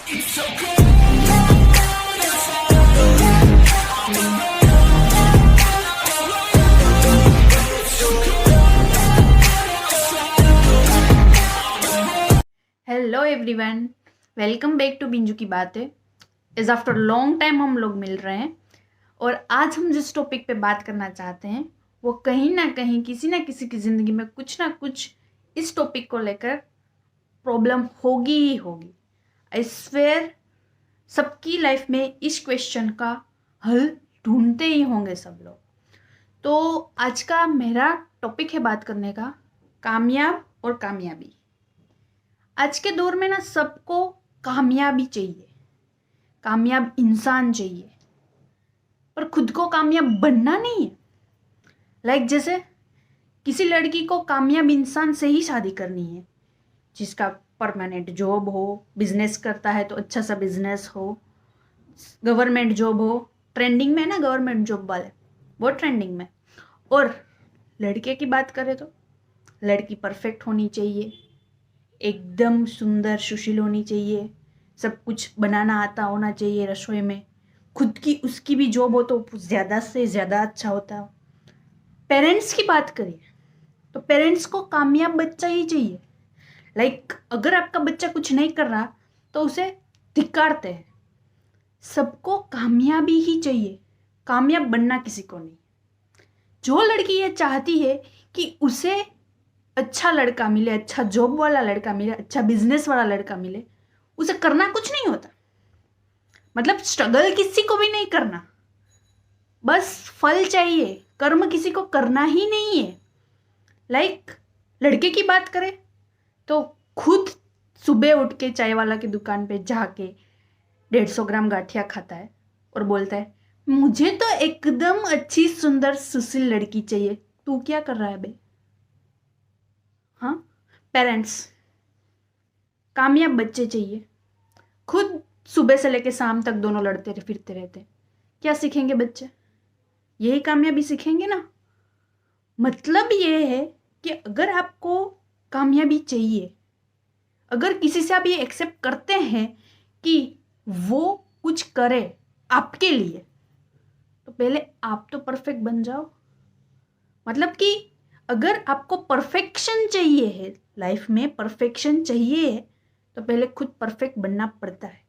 Hello everyone, welcome back to Binju की बातें। Is after long time हम लोग मिल रहे हैं और आज हम जिस टॉपिक पे बात करना चाहते हैं वो कहीं ना कहीं किसी ना किसी की ज़िंदगी में कुछ ना कुछ इस टॉपिक को लेकर प्रॉब्लम होगी ही होगी। आई स्वेयर सबकी लाइफ में इस क्वेश्चन का हल ढूंढते ही होंगे सब लोग। तो आज का मेरा टॉपिक है बात करने का कामयाब और कामयाबी। आज के दौर में ना सबको कामयाबी चाहिए, कामयाब इंसान चाहिए, पर खुद को कामयाब बनना नहीं है। जैसे किसी लड़की को कामयाब इंसान से ही शादी करनी है जिसका परमानेंट जॉब हो, बिजनेस करता है तो अच्छा सा बिजनेस हो, गवर्नमेंट जॉब हो, ट्रेंडिंग में है ना गवर्नमेंट जॉब वाले, वो ट्रेंडिंग में। और लड़के की बात करें तो लड़की परफेक्ट होनी चाहिए, एकदम सुंदर सुशील होनी चाहिए, सब कुछ बनाना आता होना चाहिए, रसोई में खुद की उसकी भी जॉब हो तो ज़्यादा से ज़्यादा अच्छा होता है। पेरेंट्स की बात करिए तो पेरेंट्स को कामयाब बच्चा ही चाहिए। अगर आपका बच्चा कुछ नहीं कर रहा तो उसे धिक्कारते हैं। सबको कामयाबी ही चाहिए, कामयाब बनना किसी को नहीं। जो लड़की ये चाहती है कि उसे अच्छा लड़का मिले, अच्छा जॉब वाला लड़का मिले, अच्छा बिजनेस वाला लड़का मिले, उसे करना कुछ नहीं होता। स्ट्रगल किसी को भी नहीं करना, बस फल चाहिए, कर्म किसी को करना ही नहीं है। लड़के की बात करें तो खुद सुबह उठ के चाय वाला की दुकान पे जाके 150 ग्राम गाठिया खाता है और बोलता है मुझे तो एकदम अच्छी सुंदर सुशील लड़की चाहिए। तू क्या कर रहा है बे? हाँ, पेरेंट्स कामयाब बच्चे चाहिए, खुद सुबह से लेकर शाम तक दोनों लड़ते फिरते रहते, क्या सीखेंगे बच्चे? यही कामयाबी सीखेंगे ना। मतलब ये है कि अगर आपको कामयाबी चाहिए, अगर किसी से आप ये एक्सेप्ट करते हैं कि वो कुछ करे आपके लिए, तो पहले आप तो परफेक्ट बन जाओ। कि अगर आपको परफेक्शन चाहिए है, लाइफ में परफेक्शन चाहिए है, तो पहले खुद परफेक्ट बनना पड़ता है।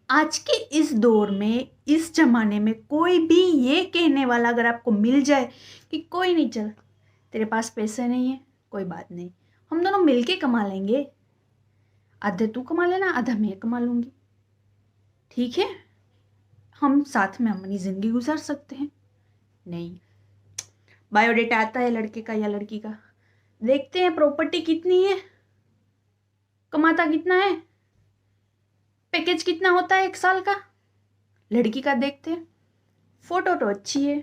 आज के इस दौर में, इस जमाने में कोई भी ये कहने वाला अगर आपको मिल जाए कि कोई नहीं, चल तेरे पास पैसे नहीं है, कोई बात नहीं, हम दोनों मिलके कमा लेंगे, आधे तू कमा लेना आधा मैं कमा लूंगी, ठीक है, हम साथ में अपनी जिंदगी गुजार सकते हैं। नहीं, बायोडेटा आता है लड़के का या लड़की का, देखते हैं प्रॉपर्टी कितनी है, कमाता कितना है, पैकेज कितना होता है 1 साल का। लड़की का देखते हैं, फोटो तो अच्छी है,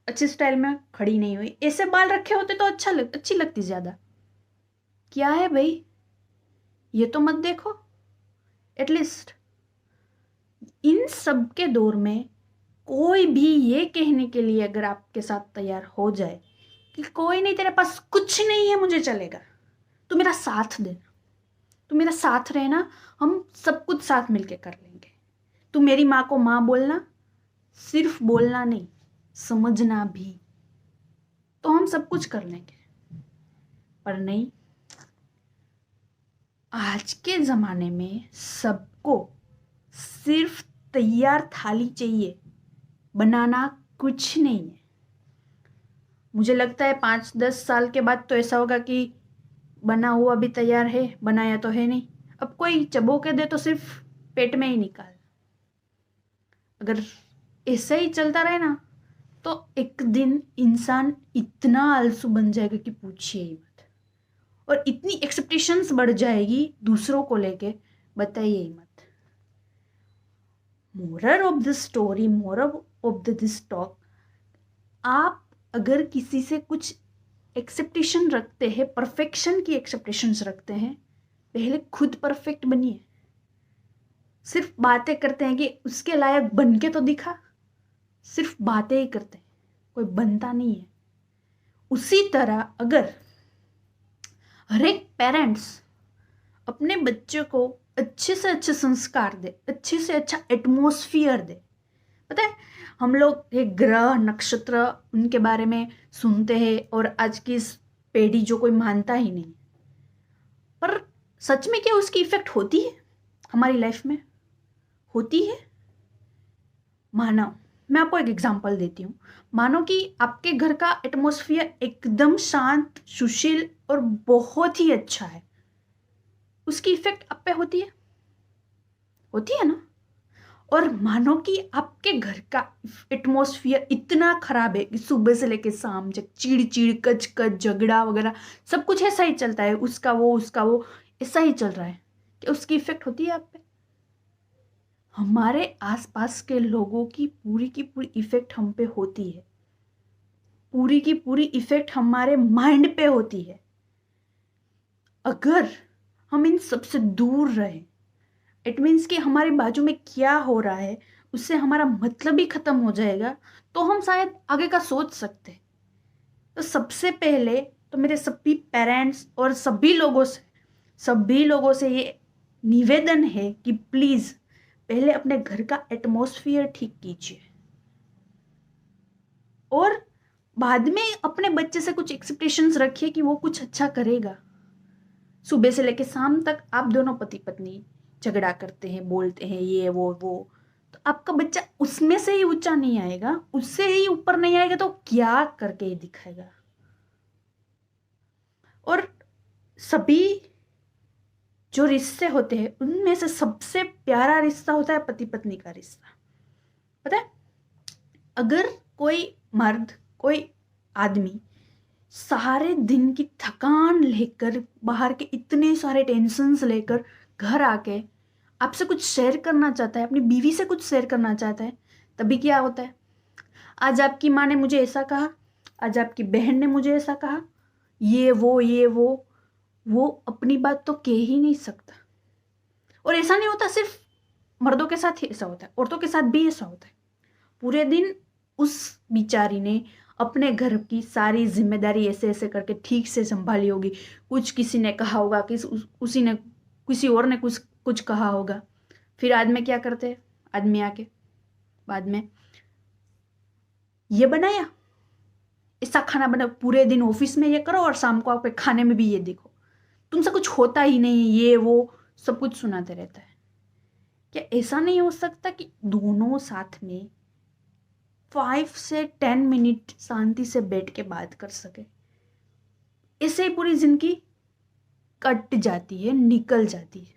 अच्छे स्टाइल में खड़ी नहीं हुई, ऐसे बाल रखे होते तो अच्छी लगती ज्यादा। क्या है भाई, ये तो मत देखो। एटलीस्ट इन सब के दौर में कोई भी ये कहने के लिए अगर आपके साथ तैयार हो जाए कि कोई नहीं, तेरे पास कुछ नहीं है, मुझे चलेगा, तू मेरा साथ देना, तू मेरा साथ रहना, हम सब कुछ साथ मिलके कर लेंगे, तू मेरी माँ को माँ बोलना, सिर्फ बोलना नहीं समझना भी, तो हम सब कुछ कर लेंगे। पर नहीं, आज के ज़माने में सबको सिर्फ तैयार थाली चाहिए, बनाना कुछ नहीं है। मुझे लगता है 5-10 साल के बाद तो ऐसा होगा कि बना हुआ भी तैयार है, बनाया तो है नहीं, अब कोई चबो के दे तो सिर्फ पेट में ही निकाल। अगर ऐसा ही चलता रहे ना तो एक दिन इंसान इतना आलसू बन जाएगा कि पूछिए ही मत, और इतनी एक्सपेक्टेशंस बढ़ जाएगी दूसरों को लेके, बताइए ही मत। Moral of the story, moral of this talk, आप अगर किसी से कुछ एक्सेप्टेशन रखते हैं, परफेक्शन की एक्सेप्टेशंस रखते हैं, पहले खुद परफेक्ट बनिए। सिर्फ बातें करते हैं कि उसके लायक बन के तो दिखा, सिर्फ बातें ही करते हैं, कोई बनता नहीं है। उसी तरह अगर हर एक पेरेंट्स अपने बच्चे को अच्छे से अच्छे संस्कार दे, अच्छे से अच्छा एटमॉस्फियर दे। पता है, हम लोग ये ग्रह नक्षत्र उनके बारे में सुनते हैं और आज की इस पीढ़ी जो कोई मानता ही नहीं, पर सच में क्या उसकी इफेक्ट होती है हमारी लाइफ में? होती है। मानो, मैं आपको एक एग्जांपल देती हूँ। मानो कि आपके घर का एटमॉस्फियर एकदम शांत, सुशील और बहुत ही अच्छा है, उसकी इफेक्ट आप पे होती है? होती है ना। और मानो कि आपके घर का एटमॉस्फियर इतना खराब है कि सुबह से लेके शाम तक चिड़ चिड़ कच कच झगड़ा वगैरह सब कुछ ऐसा ही चलता है, उसका वो ऐसा ही चल रहा है, कि उसकी इफेक्ट होती है आप पे? हमारे आसपास के लोगों की पूरी इफेक्ट हम पे होती है, पूरी की पूरी इफेक्ट हमारे माइंड पे होती है। अगर हम इन सबसे दूर रहें, इट मीन्स कि हमारे बाजू में क्या हो रहा है उससे हमारा मतलब ही खत्म हो जाएगा, तो हम शायद आगे का सोच सकते हैं। तो सबसे पहले तो मेरे सभी पेरेंट्स और सभी लोगों से ये निवेदन है कि प्लीज पहले अपने घर का एटमॉस्फेयर ठीक कीजिए, और बाद में अपने बच्चे से कुछ एक्सपेक्टेशंस रखिए कि वो कुछ अच्छा करेगा। सुबह से लेकर शाम तक आप दोनों पति पत्नी झगड़ा करते हैं, बोलते हैं ये वो, तो आपका बच्चा उसमें से ही ऊंचा नहीं आएगा, उससे ही ऊपर नहीं आएगा, तो क्या करके ही दिखाएगा? और सभी जो रिश्ते होते हैं उनमें से सबसे प्यारा रिश्ता होता है पति पत्नी का रिश्ता। पता है, अगर कोई मर्द, कोई आदमी सारे दिन की थकान लेकर, बाहर के इतने सारे टेंशन्स लेकर घर आके आपसे कुछ शेयर करना चाहता है, अपनी बीवी से कुछ शेयर करना चाहता है, तभी क्या होता है? आज आपकी माँ ने मुझे ऐसा कहा, आज आपकी बहन ने मुझे ऐसा कहा, वो अपनी बात तो कह ही नहीं सकता। और ऐसा नहीं होता सिर्फ मर्दों के साथ ही ऐसा होता है, औरतों के साथ भी ऐसा होता है। पूरे दिन उस बिचारी ने अपने घर की सारी जिम्मेदारी ऐसे ऐसे करके ठीक से संभाली होगी, कुछ किसी ने कहा होगा, उसी ने किसी और ने कुछ कुछ कहा होगा। फिर आदमी क्या करते हैं? आदमी आके बाद में ये बनाया, ऐसा खाना बना, पूरे दिन ऑफिस में ये करो और शाम को आपके खाने में भी ये देखो, तुमसे कुछ होता ही नहीं, ये वो सब कुछ सुनाते रहता है। क्या ऐसा नहीं हो सकता कि दोनों साथ में 5 से 10 मिनट शांति से बैठ के बात कर सके? ऐसे ही पूरी जिंदगी कट जाती है, निकल जाती है।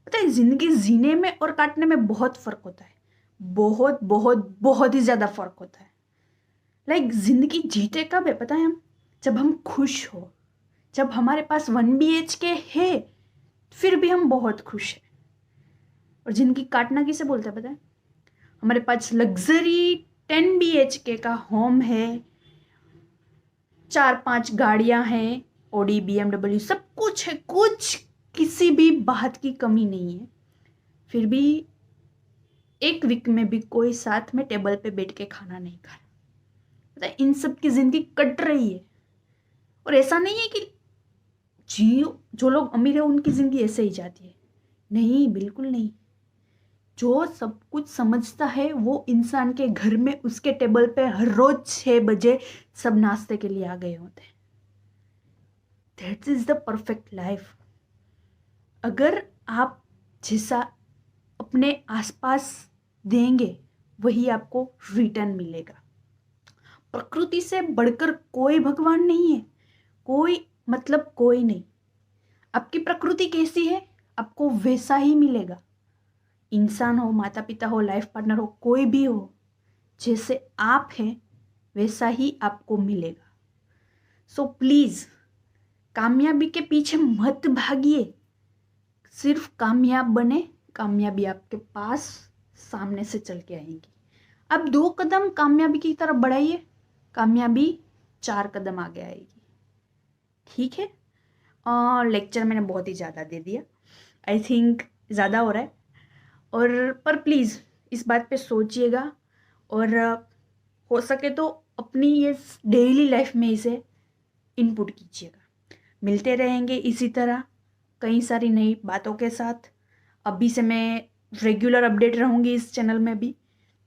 पता है, जिंदगी जीने में और काटने में बहुत फर्क होता है, बहुत बहुत बहुत ही ज्यादा फर्क होता है। लाइक जिंदगी जीते कब है पता है? हम जब हम खुश हो, जब हमारे पास 1 BHK है फिर भी हम बहुत खुश हैं। और जिंदगी काटना किसे बोलते हैं पता है? हमारे पास लग्जरी 10 BHK का होम है, 4-5 गाड़ियां हैं, ऑडी BMW सब कुछ है, कुछ किसी भी बात की कमी नहीं है, फिर भी एक वीक में भी कोई साथ में टेबल पे बैठ के खाना नहीं खा रहा। पता है, इन सब की जिंदगी कट रही है। और ऐसा नहीं है कि जो लोग अमीर है उनकी जिंदगी ऐसे ही जाती है, नहीं, बिल्कुल नहीं। जो सब कुछ समझता है वो इंसान के घर में उसके टेबल पे हर रोज 6 बजे सब नाश्ते के लिए आ गए होते हैं। That is the perfect life. अगर आप जैसा अपने आसपास देंगे वही आपको रिटर्न मिलेगा। प्रकृति से बढ़कर कोई भगवान नहीं है, कोई मतलब कोई नहीं। आपकी प्रकृति कैसी है आपको वैसा ही मिलेगा। इंसान हो, माता पिता हो, लाइफ पार्टनर हो, कोई भी हो, जैसे आप हैं वैसा ही आपको मिलेगा। सो प्लीज कामयाबी के पीछे मत भागिए, सिर्फ कामयाब बने, कामयाबी आपके पास सामने से चल के आएंगी। अब 2 कदम कामयाबी की तरफ बढ़ाइए, कामयाबी 4 कदम आगे आएगी। ठीक है, लेक्चर मैंने बहुत ही ज़्यादा दे दिया, आई थिंक ज़्यादा हो रहा है। और पर प्लीज़ इस बात पे सोचिएगा, और हो सके तो अपनी ये डेली लाइफ में इसे इनपुट कीजिएगा। मिलते रहेंगे इसी तरह कई सारी नई बातों के साथ। अभी से मैं रेगुलर अपडेट रहूँगी इस चैनल में भी।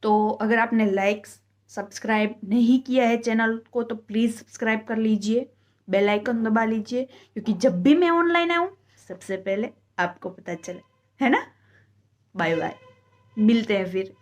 तो अगर आपने लाइक सब्सक्राइब नहीं किया है चैनल को तो प्लीज़ सब्सक्राइब कर लीजिए, बेल आइकन दबा लीजिए, क्योंकि जब भी मैं ऑनलाइन आऊँ सबसे पहले आपको पता चले, है ना। बाय बाय, मिलते हैं फिर।